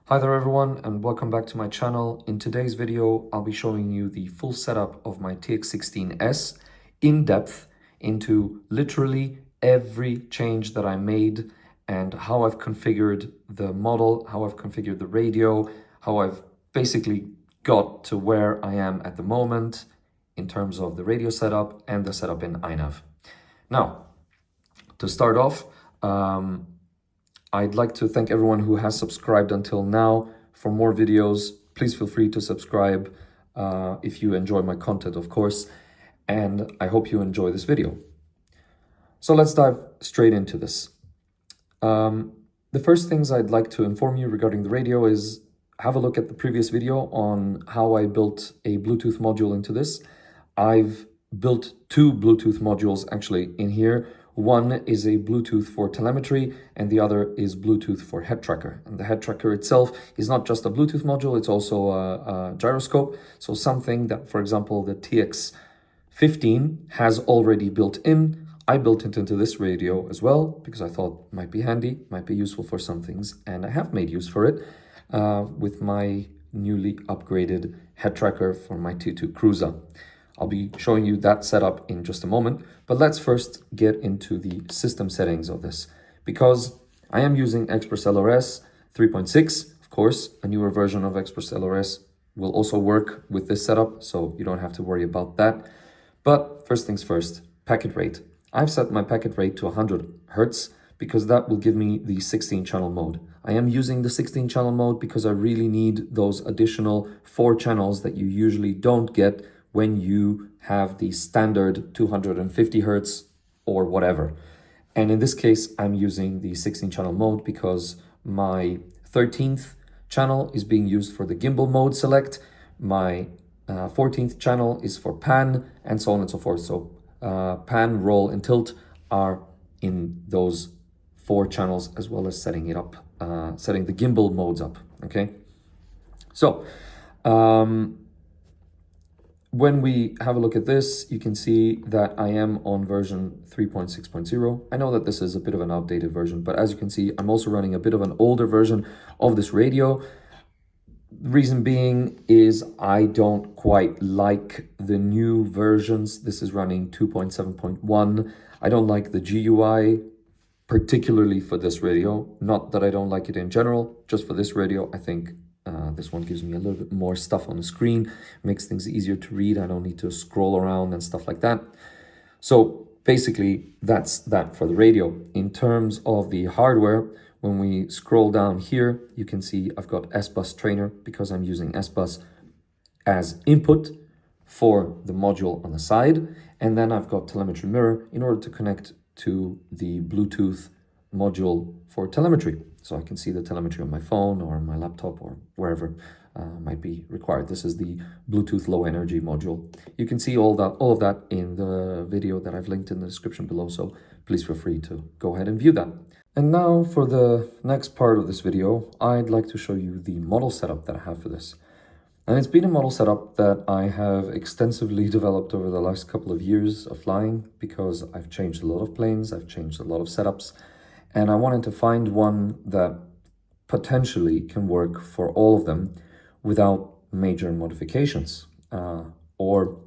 Hi there everyone and welcome back to my channel. In today's video, I'll be showing you the full setup of my TX16S in depth into literally every change that I made and how I've configured the model, how I've configured the radio, how I've basically got to where I am at the moment in terms of the radio setup and the setup in INAV. Now, to start off, I'd like to thank everyone who has subscribed until now. For more videos, please feel free to subscribe if you enjoy my content, of course, and I hope you enjoy this video. So let's dive straight into this. The first things I'd like to inform you regarding the radio is have a look at the previous video on how I built a Bluetooth module into this. I've built two Bluetooth modules actually in here. One is a Bluetooth for telemetry and the other is Bluetooth for head tracker. And the head tracker itself is not just a Bluetooth module, it's also a gyroscope. So something that, for example, the TX15 has already built in. I built it into this radio as well because I thought it might be handy, might be useful for some things, and I have made use for it with my newly upgraded head tracker for my T2 Cruiser. I'll be showing you that setup in just a moment, but let's first get into the system settings of this because I am using ExpressLRS 3.6. Of course, a newer version of ExpressLRS will also work with this setup, so you don't have to worry about that. But first things first, packet rate. I've set my packet rate to 100 Hertz because that will give me the 16-channel mode. I am using the 16-channel mode because I really need those additional 4 channels that you usually don't get when you have the standard 250 Hertz or whatever. And in this case, I'm using the 16-channel mode because my 13th channel is being used for the gimbal mode select. My 14th channel is for pan and so on and so forth. So pan, roll, and tilt are in those 4 channels as well as setting it up, setting the gimbal modes up, okay? So, when we have a look at this, you can see that I am on version 3.6.0. I know that this is a bit of an outdated version, but as you can see, I'm also running a bit of an older version of this radio. The reason being is I don't quite like the new versions. This is running 2.7.1. I don't like the GUI, particularly for this radio. Not that I don't like it in general, just for this radio, I think this one gives me a little bit more stuff on the screen, makes things easier to read. I don't need to scroll around and stuff like that. So basically, that's that for the radio. In terms of the hardware, when we scroll down here, you can see I've got S-Bus trainer because I'm using S-Bus as input for the module on the side. And then I've got telemetry mirror in order to connect to the Bluetooth module for telemetry. So I can see the telemetry on my phone or my laptop or wherever might be required. This is the Bluetooth low energy module. You can see all of that in the video that I've linked in the description below. So please feel free to go ahead and view that. And now for the next part of this video, I'd like to show you the model setup that I have for this. And it's been a model setup that I have extensively developed over the last couple of years of flying because I've changed a lot of planes, I've changed a lot of setups, and I wanted to find one that potentially can work for all of them without major modifications. Or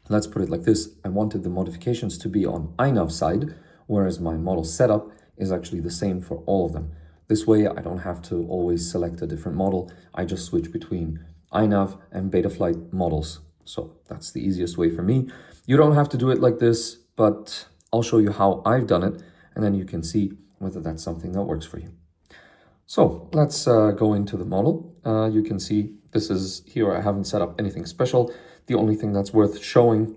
let's put it like this, I wanted the modifications to be on INAV side, whereas my model setup is actually the same for all of them. This way I don't have to always select a different model. I just switch between INAV and Betaflight models. So that's the easiest way for me. You don't have to do it like this, but I'll show you how I've done it, and then you can see whether that's something that works for you. So let's go into the model. You can see this is here. I haven't set up anything special. The only thing that's worth showing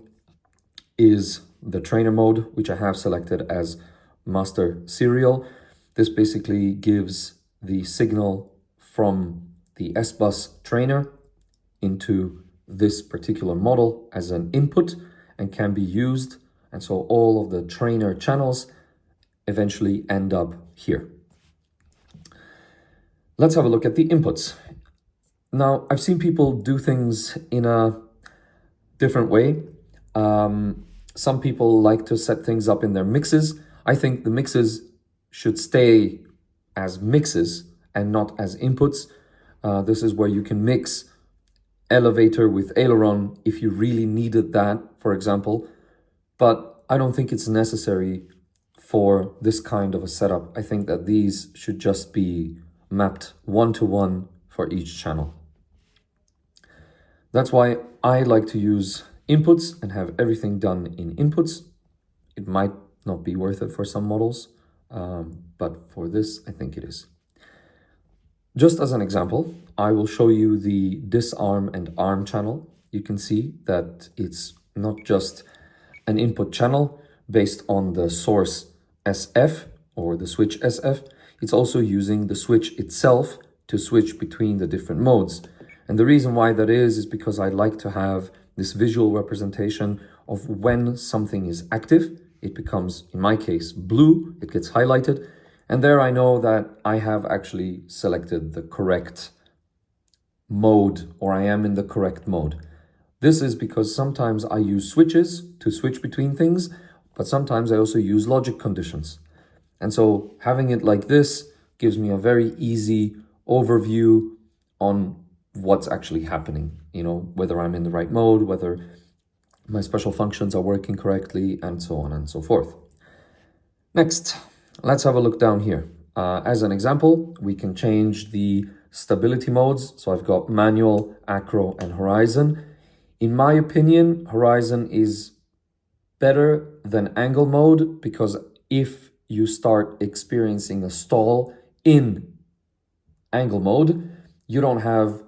is the trainer mode, which I have selected as master serial. This basically gives the signal from the S-Bus trainer into this particular model as an input and can be used. And so all of the trainer channels eventually end up here. Let's have a look at the inputs. Now, I've seen people do things in a different way. Some people like to set things up in their mixes. I think the mixes should stay as mixes and not as inputs This is where you can mix elevator with aileron if you really needed that, for example. But I don't think it's necessary for this kind of a setup. I think that these should just be mapped one-to-one for each channel. That's why I like to use inputs and have everything done in inputs. It might not be worth it for some models, but for this, I think it is. Just as an example, I will show you the disarm and arm channel. You can see that it's not just an input channel based on the source SF or the switch SF. It's also using the switch itself to switch between the different modes. And the reason why that is because I like to have this visual representation of when something is active. It becomes, in my case, blue, it gets highlighted. And there I know that I have actually selected the correct mode, or I am in the correct mode. This is because sometimes I use switches to switch between things, but sometimes I also use logic conditions. And so having it like this gives me a very easy overview on what's actually happening, whether I'm in the right mode, whether my special functions are working correctly, and so on and so forth. Next, let's have a look down here. As an example, we can change the stability modes. So I've got manual, acro, and horizon. In my opinion, horizon is better than angle mode because if you start experiencing a stall in angle mode, you don't have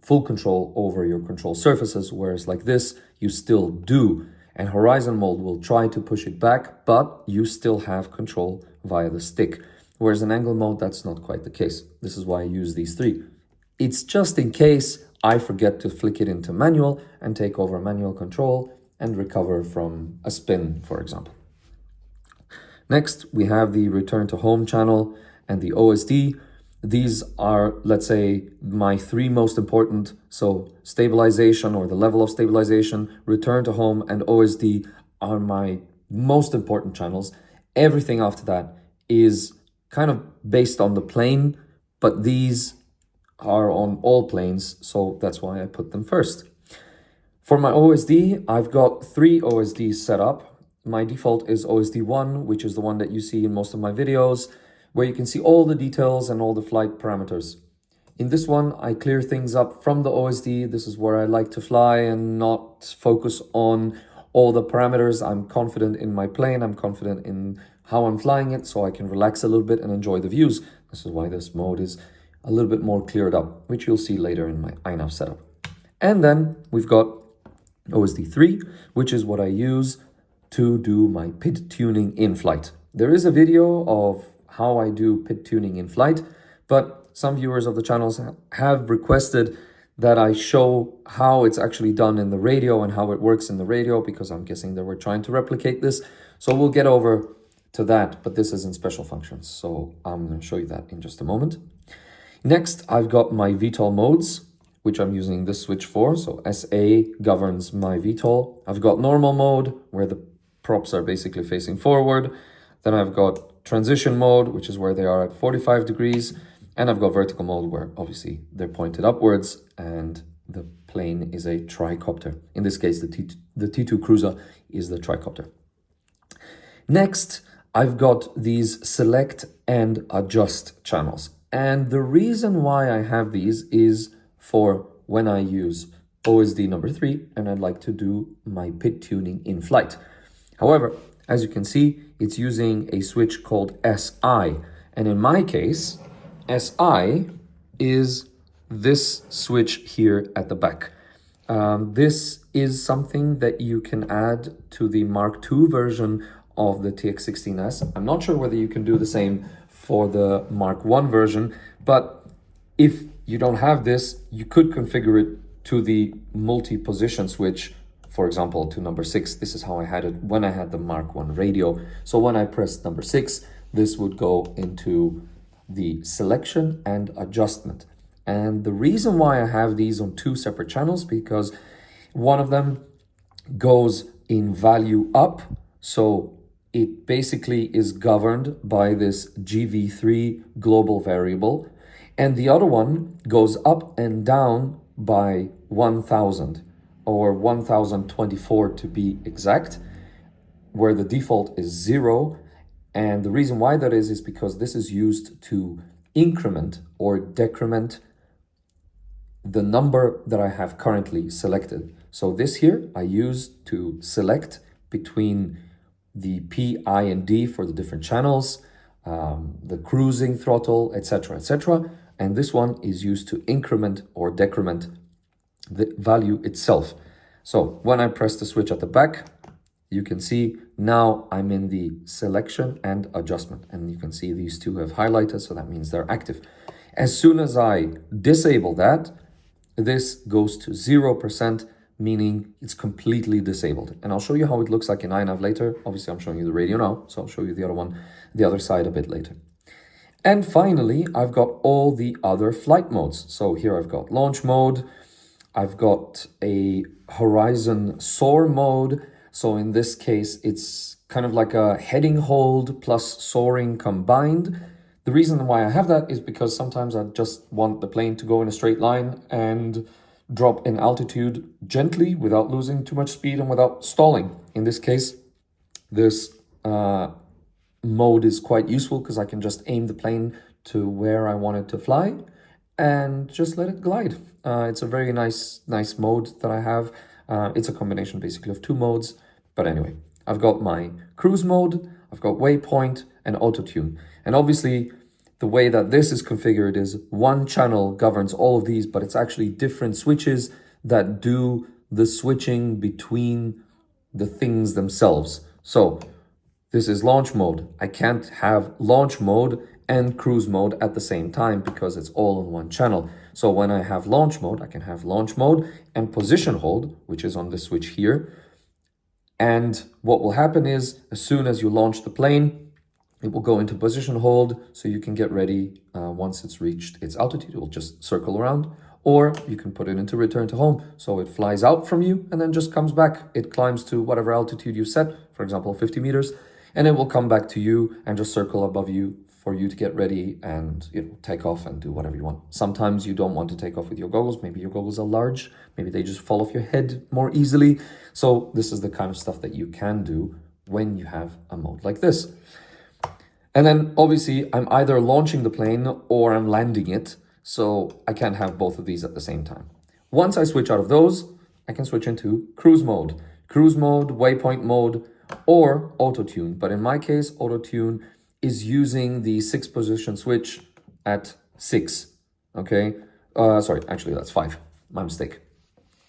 full control over your control surfaces, whereas like this, you still do. And horizon mode will try to push it back, but you still have control via the stick. Whereas in angle mode, that's not quite the case. This is why I use these three. It's just in case I forget to flick it into manual and take over manual control and recover from a spin, for example. Next, we have the return to home channel and the OSD. These are, let's say, my three most important. So stabilization, or the level of stabilization, return to home, and OSD are my most important channels. Everything after that is kind of based on the plane, but these are on all planes, so that's why I put them first. For my OSD, I've got 3 OSDs set up. My default is OSD 1, which is the one that you see in most of my videos, where you can see all the details and all the flight parameters. In this one, I clear things up from the OSD. This is where I like to fly and not focus on all the parameters. I'm confident in my plane. I'm confident in how I'm flying it, so I can relax a little bit and enjoy the views. This is why this mode is a little bit more cleared up, which you'll see later in my INAV setup. And then we've got OSD 3, which is what I use to do my PID tuning in flight. There is a video of how I do PID tuning in flight, but some viewers of the channels have requested that I show how it's actually done in the radio and how it works in the radio, because I'm guessing that we're trying to replicate this. So we'll get over to that, but this is in special functions. So I'm going to show you that in just a moment. Next, I've got my VTOL modes, which I'm using this switch for. So SA governs my VTOL. I've got normal mode, where the props are basically facing forward. Then I've got transition mode, which is where they are at 45 degrees. And I've got vertical mode, where obviously they're pointed upwards and the plane is a tricopter. In this case, the T2 Cruiser is the tricopter. Next, I've got these select and adjust channels. And the reason why I have these is for when I use OSD number 3 and I'd like to do my PID tuning in flight. However, as you can see, it's using a switch called SI. And in my case, SI is this switch here at the back. This is something that you can add to the Mark II version of the TX16S. I'm not sure whether you can do the same for the Mark I version, but if you don't have this, you could configure it to the multi-position switch, for example, to number 6. This is how I had it when I had the Mark I radio. So when I pressed number 6, this would go into the selection and adjustment. And the reason why I have these on 2 separate channels, because one of them goes in value up. So it basically is governed by this GV3 global variable. And the other one goes up and down by 1000 or 1024 to be exact, where the default is 0. And the reason why that is because this is used to increment or decrement the number that I have currently selected. So this here I use to select between the P, I, and D for the different channels, the cruising throttle, etc., etc. And this one is used to increment or decrement the value itself. So when I press the switch at the back, you can see now I'm in the selection and adjustment, and you can see these two have highlighted, so that means they're active. As soon as I disable that, this goes to 0%, meaning it's completely disabled. And I'll show you how it looks like in INAV later. Obviously, I'm showing you the radio now, so I'll show you the other one, the other side a bit later. And finally, I've got all the other flight modes. So here I've got launch mode, I've got a horizon soar mode. So in this case, it's kind of like a heading hold plus soaring combined. The reason why I have that is because sometimes I just want the plane to go in a straight line and drop in altitude gently without losing too much speed and without stalling. In this case, this mode is quite useful because I can just aim the plane to where I want it to fly and just let it glide. It's a very nice mode that I have. It's a combination basically of two modes. But anyway, I've got my cruise mode, I've got waypoint and auto tune. And obviously the way that this is configured is one channel governs all of these, but it's actually different switches that do the switching between the things themselves. So this is launch mode. I can't have launch mode and cruise mode at the same time because it's all in one channel. So when I have launch mode, I can have launch mode and position hold, which is on the switch here. And what will happen is as soon as you launch the plane, it will go into position hold, so you can get ready once it's reached its altitude. It will just circle around, or you can put it into return to home. So it flies out from you and then just comes back. It climbs to whatever altitude you set, for example, 50 meters, and it will come back to you and just circle above you for you to get ready and take off and do whatever you want. Sometimes you don't want to take off with your goggles. Maybe your goggles are large. Maybe they just fall off your head more easily. So this is the kind of stuff that you can do when you have a mode like this. And then obviously I'm either launching the plane or I'm landing it. So I can't have both of these at the same time. Once I switch out of those, I can switch into cruise mode, waypoint mode, or auto tune. But in my case, auto tune is using the 6 position switch at 6. Okay. Sorry, actually that's 5. My mistake.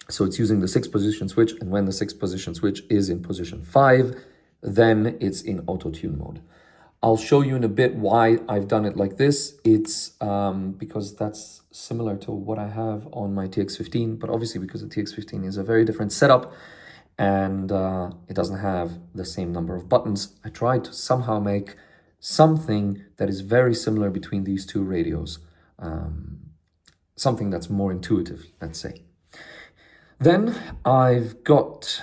So it's using the 6 position switch, and when the 6 position switch is in position 5, then it's in auto tune mode. I'll show you in a bit why I've done it like this. It's because that's similar to what I have on my TX15, but obviously because the TX15 is a very different setup and it doesn't have the same number of buttons, I tried to somehow make something that is very similar between these two radios. Something that's more intuitive, let's say. Then I've got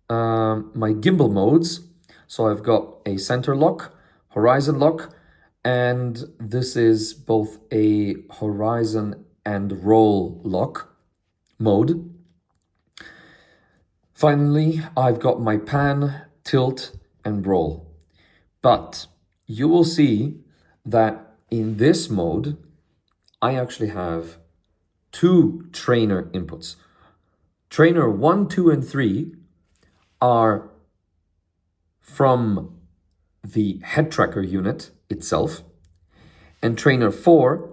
my gimbal modes. So I've got a center lock, horizon lock, and this is both a horizon and roll lock mode. Finally, I've got my pan, tilt, and roll. But you will see that in this mode, I actually have 2 trainer inputs. Trainer 1, 2, and 3 are from the head tracker unit itself, and trainer 4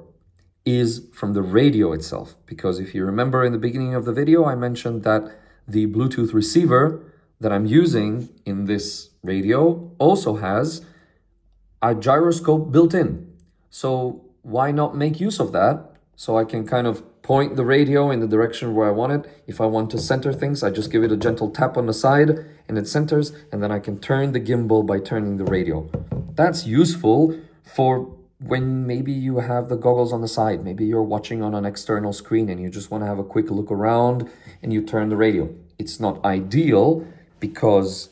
is from the radio itself. Because if you remember in the beginning of the video, I mentioned that the Bluetooth receiver that I'm using in this radio also has a gyroscope built in. So why not make use of that? So I can kind of point the radio in the direction where I want it. If I want to center things, I just give it a gentle tap on the side and it centers, and then I can turn the gimbal by turning the radio. That's useful for when maybe you have the goggles on the side. Maybe you're watching on an external screen and you just want to have a quick look around and you turn the radio. It's not ideal because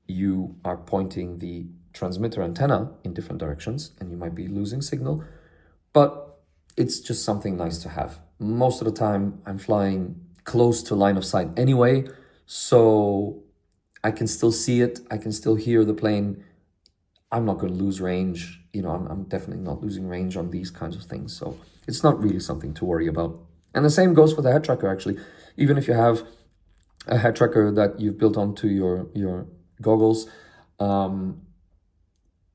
you are pointing the transmitter antenna in different directions and you might be losing signal, but it's just something nice to have. Most of the time I'm flying close to line of sight anyway, so I can still see it, I can still hear the plane. I'm not going to lose range. You know, I'm definitely not losing range on these kinds of things. So it's not really something to worry about. And the same goes for the head tracker, actually. Even if you have a head tracker that you've built onto your goggles,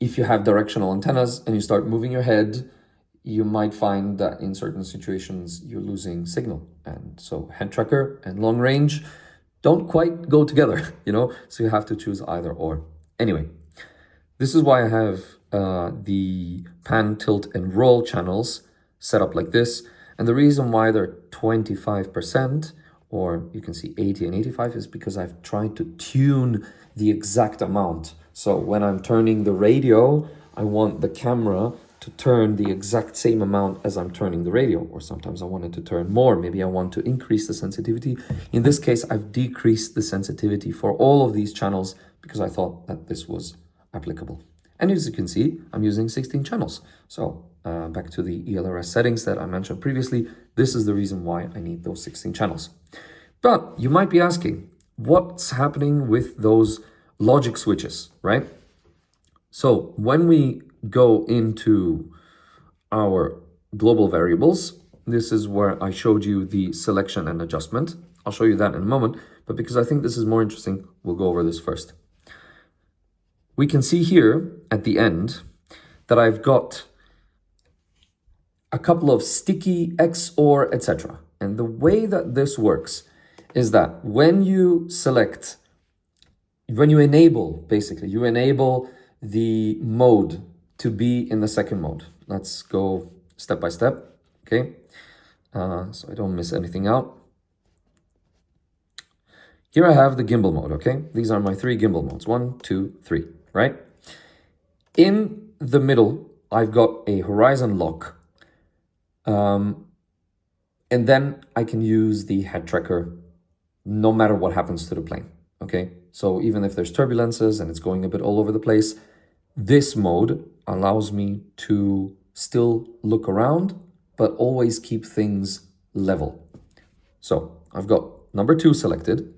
if you have directional antennas and you start moving your head, you might find that in certain situations you're losing signal. And so head tracker and long range don't quite go together, you know, so you have to choose either or. Anyway, this is why I have the pan, tilt, and roll channels set up like this. And the reason why they're 25%, or you can see 80 and 85, is because I've tried to tune the exact amount. So when I'm turning the radio, I want the camera to turn the exact same amount as I'm turning the radio, or sometimes I want it to turn more. Maybe I want to increase the sensitivity. In this case, I've decreased the sensitivity for all of these channels because I thought that this was applicable. And as you can see, I'm using 16 channels. So back to the ELRS settings that I mentioned previously, this is the reason why I need those 16 channels. But you might be asking, what's happening with those logic switches, right? So when we go into our global variables, this is where I showed you the selection and adjustment. I'll show you that in a moment, but because I think this is more interesting, we'll go over this first. We can see here at the end that I've got a couple of sticky XOR, etc. And the way that this works is that when you enable the mode to be in the second mode. Let's go step by step, okay? So I don't miss anything out. Here I have the gimbal mode, okay? These are my 3 gimbal modes, 1, 2, 3, right? In the middle, I've got a horizon lock. And then I can use the head tracker no matter what happens to the plane, okay? So even if there's turbulences and it's going a bit all over the place, this mode allows me to still look around, but always keep things level. So I've got number 2 selected,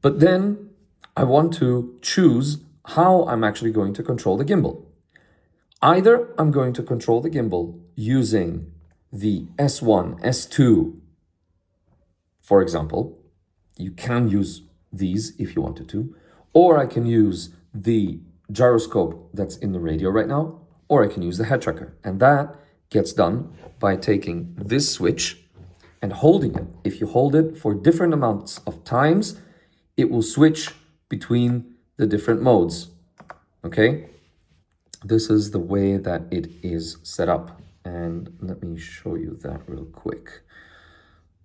but then I want to choose how I'm actually going to control the gimbal. Either I'm going to control the gimbal using the S1, S2, for example. You can use these if you wanted to, or I can use the gyroscope that's in the radio right now, or I can use the head tracker. And that gets done by taking this switch and holding it. If you hold it for different amounts of times, it will switch between the different modes, okay? This is the way that it is set up. And let me show you that real quick.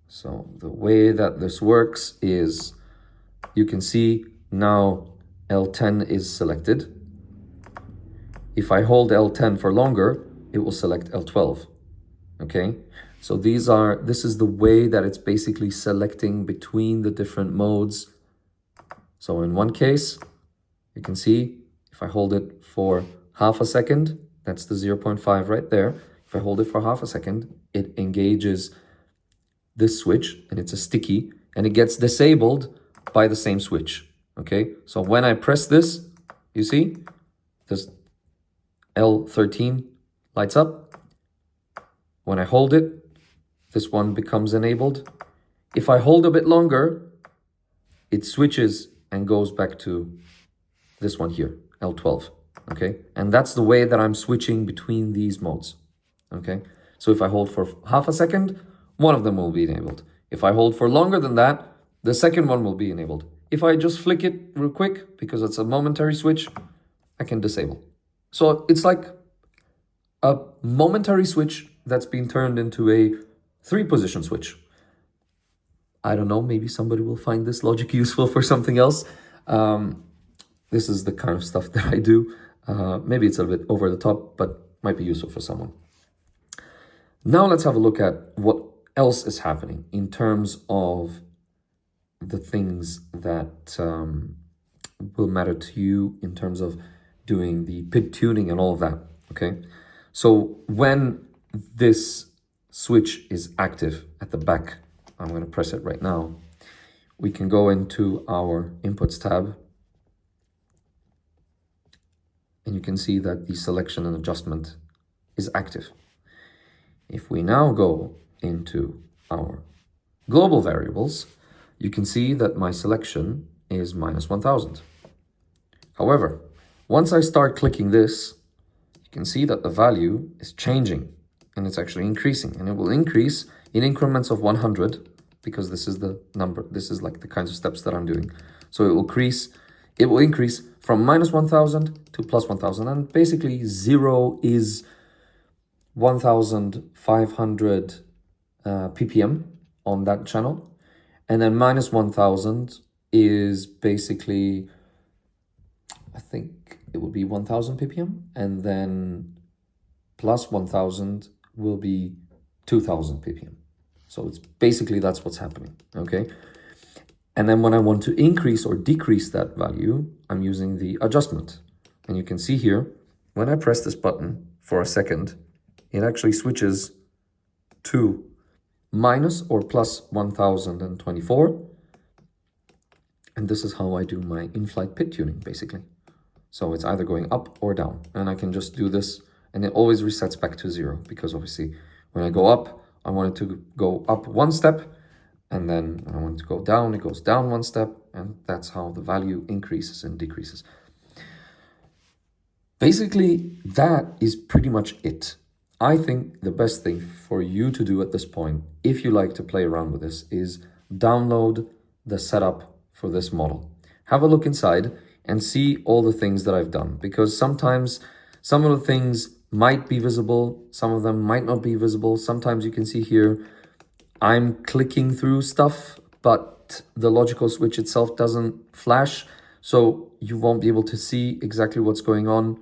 So the way that this works is, you can see now L10 is selected. If I hold L10 for longer, it will select L12, okay? So this is the way that it's basically selecting between the different modes. So in one case, you can see if I hold it for half a second, that's the 0.5 right there. If I hold it for half a second, it engages this switch and it's a sticky and it gets disabled by the same switch, okay? So when I press this, you see, this L13 lights up. When I hold it, this one becomes enabled. If I hold a bit longer, it switches and goes back to this one here, L12, okay? And that's the way that I'm switching between these modes, okay? So if I hold for half a second, one of them will be enabled. If I hold for longer than that, the second one will be enabled. If I just flick it real quick, because it's a momentary switch, I can disable. So it's like a momentary switch that's been turned into a 3-position switch. I don't know, maybe somebody will find this logic useful for something else. This is the kind of stuff that I do. Maybe it's a bit over the top, but might be useful for someone. Now let's have a look at what else is happening in terms of the things that will matter to you in terms of doing the PID tuning and all of that, okay? So when this switch is active at the back. I'm going to press it right now. We can go into our inputs tab, and you can see that the selection and adjustment is active. If we now go into our global variables, you can see that my selection is -1000. However, once I start clicking this, you can see that the value is changing and it's actually increasing, and it will increase in increments of 100 because this is the number, this is like the kinds of steps that I'm doing. So it will increase from -1000 to +1000, and basically 0 is 1500 ppm on that channel, and then -1000 is basically, I think it will be 1000 ppm, and then +1000 will be 2000 ppm. So it's basically, that's what's happening, okay? And then when I want to increase or decrease that value, I'm using the adjustment. And you can see here, when I press this button for a second, it actually switches to minus or plus 1024. And this is how I do my in-flight pit tuning, basically. So it's either going up or down, and I can just do this, and it always resets back to 0, because obviously when I go up, I want it to go up one step, and then when I want it to go down, it goes down one step, and that's how the value increases and decreases. Basically, that is pretty much it. I think the best thing for you to do at this point, if you like to play around with this, is download the setup for this model. Have a look inside and see all the things that I've done, because sometimes some of the things might be visible, some of them might not be visible. Sometimes you can see here, I'm clicking through stuff, but the logical switch itself doesn't flash, so you won't be able to see exactly what's going on.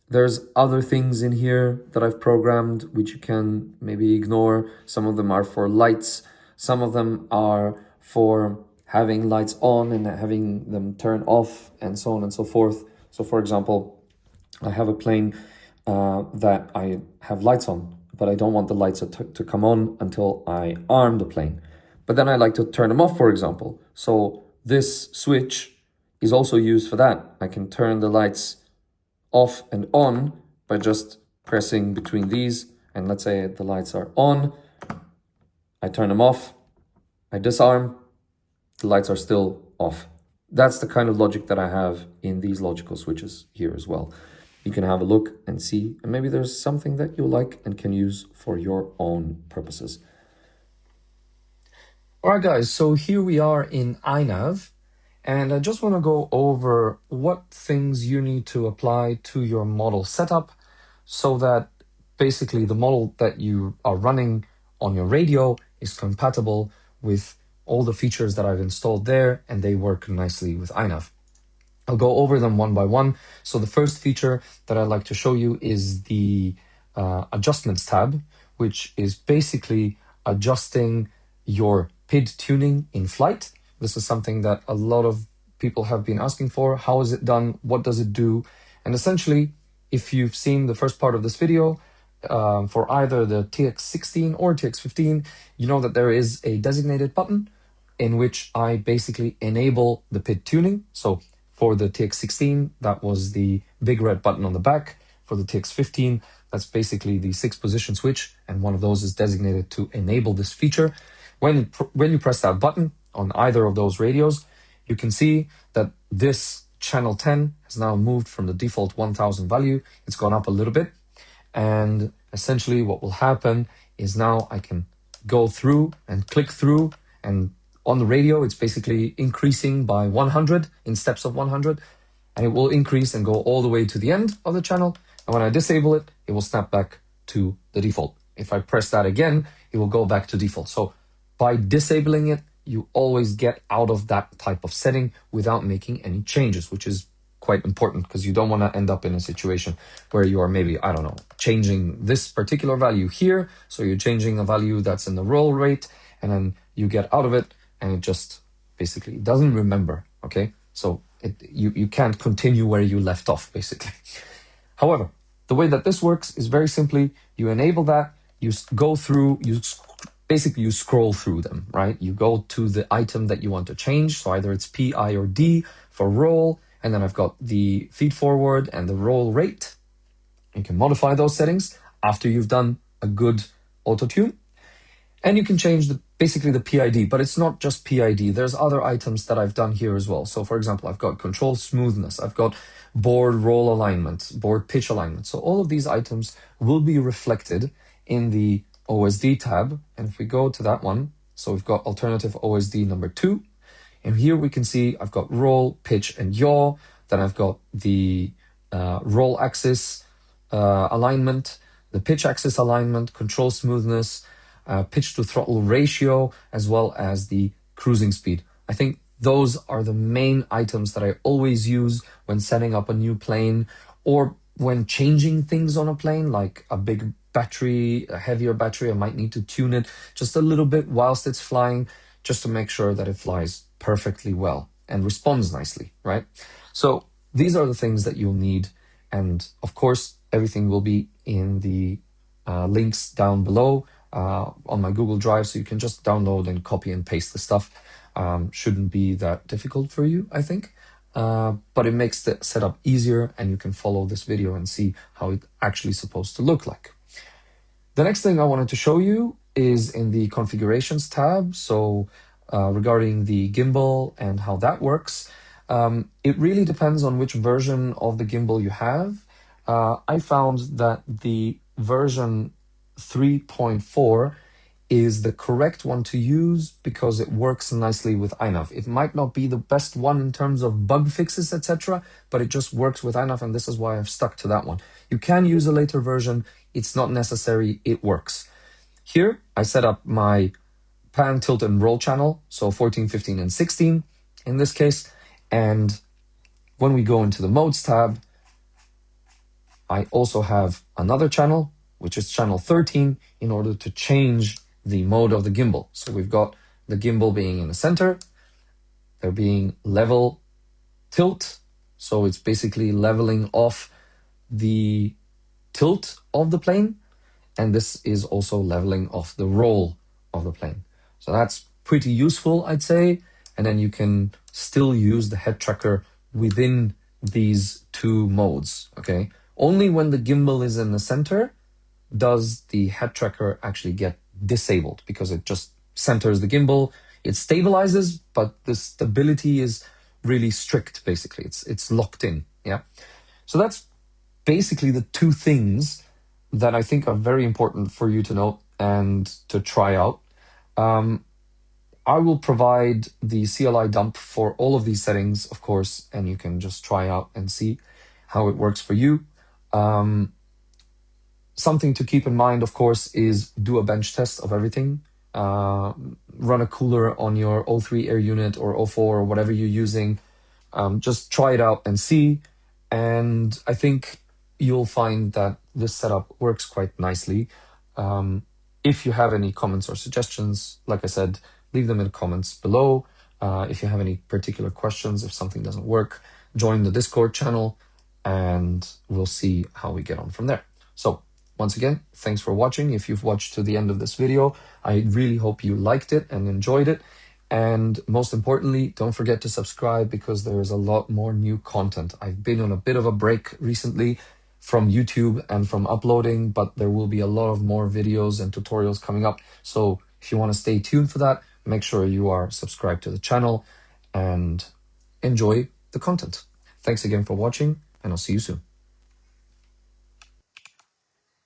There's other things in here that I've programmed which you can maybe ignore. Some of them are for lights, some of them are for having lights on and having them turn off, and so on and so forth. So for example, I have a plane that I have lights on, but I don't want the lights to come on until I arm the plane. But then I like to turn them off, for example. So this switch is also used for that. I can turn the lights off and on by just pressing between these, and let's say the lights are on, I turn them off, I disarm, the lights are still off. That's the kind of logic that I have in these logical switches here as well. You can have a look and see, and maybe there's something that you like and can use for your own purposes. All right, guys, so here we are in INAV, and I just want to go over what things you need to apply to your model setup so that basically the model that you are running on your radio is compatible with all the features that I've installed there, and they work nicely with INAV. I'll go over them one by one. So the first feature that I'd like to show you is the adjustments tab, which is basically adjusting your PID tuning in flight. This is something that a lot of people have been asking for. How is it done? What does it do? And essentially, if you've seen the first part of this video, for either the TX16 or TX15, you know that there is a designated button in which I basically enable the PID tuning. So for the TX16, that was the big red button on the back. For the TX15, that's basically the 6-position switch, and one of those is designated to enable this feature. When you press that button on either of those radios, you can see that this channel 10 has now moved from the default 1000 value. It's gone up a little bit, and essentially what will happen is now I can go through and click through, and on the radio, it's basically increasing by 100 in steps of 100, and it will increase and go all the way to the end of the channel. And when I disable it, it will snap back to the default. If I press that again, it will go back to default. So by disabling it, you always get out of that type of setting without making any changes, which is quite important because you don't want to end up in a situation where you are maybe, I don't know, changing this particular value here. So you're changing a value that's in the roll rate, and then you get out of it, and it just basically doesn't remember, okay? So you can't continue where you left off, basically. However, the way that this works is very simply, you enable that, you go through, basically you scroll through them, right? You go to the item that you want to change. So either it's P, I, or D for roll. And then I've got the feed forward and the roll rate. You can modify those settings after you've done a good auto tune. And you can change basically the PID, but it's not just PID. There's other items that I've done here as well. So for example, I've got control smoothness, I've got board roll alignment, board pitch alignment. So all of these items will be reflected in the OSD tab. And if we go to that one, so we've got alternative OSD number 2. And here we can see I've got roll, pitch, and yaw. Then I've got the roll axis alignment, the pitch axis alignment, control smoothness, pitch to throttle ratio, as well as the cruising speed. I think those are the main items that I always use when setting up a new plane or when changing things on a plane, like a big battery, a heavier battery. I might need to tune it just a little bit whilst it's flying, just to make sure that it flies perfectly well and responds nicely, right? So these are the things that you'll need. And of course, everything will be in the links down below on my Google Drive, so you can just download and copy and paste the stuff. Shouldn't be that difficult for you, I think. But it makes the setup easier, and you can follow this video and see how it's actually supposed to look like. The next thing I wanted to show you is in the configurations tab. So regarding the gimbal and how that works, it really depends on which version of the gimbal you have. I found that the version 3.4 is the correct one to use because it works nicely with INAV. It might not be the best one in terms of bug fixes, etc., but it just works with INAV, and this is why I've stuck to that one. You can use a later version. It's not necessary. It works. Here, I set up my pan, tilt, and roll channel, so 14, 15, and 16 in this case. And when we go into the modes tab, I also have another channel, which is channel 13, in order to change the mode of the gimbal. So we've got the gimbal being in the center, there being level tilt. So it's basically leveling off the tilt of the plane. And this is also leveling off the roll of the plane. So that's pretty useful, I'd say. And then you can still use the head tracker within these two modes, okay? Only when the gimbal is in the center does the head tracker actually get disabled, because it just centers the gimbal. It stabilizes, but the stability is really strict, basically. It's locked in, yeah? So that's basically the two things that I think are very important for you to know and to try out. I will provide the CLI dump for all of these settings, of course, and you can just try out and see how it works for you. Something to keep in mind, of course, is do a bench test of everything. Run a cooler on your O3 air unit or O4 or whatever you're using. Just try it out and see. And I think you'll find that this setup works quite nicely. If you have any comments or suggestions, like I said, leave them in the comments below. If you have any particular questions, if something doesn't work, join the Discord channel and we'll see how we get on from there. So once again, thanks for watching. If you've watched to the end of this video, I really hope you liked it and enjoyed it. And most importantly, don't forget to subscribe, because there is a lot more new content. I've been on a bit of a break recently from YouTube and from uploading, but there will be a lot of more videos and tutorials coming up. So if you want to stay tuned for that, make sure you are subscribed to the channel and enjoy the content. Thanks again for watching, and I'll see you soon.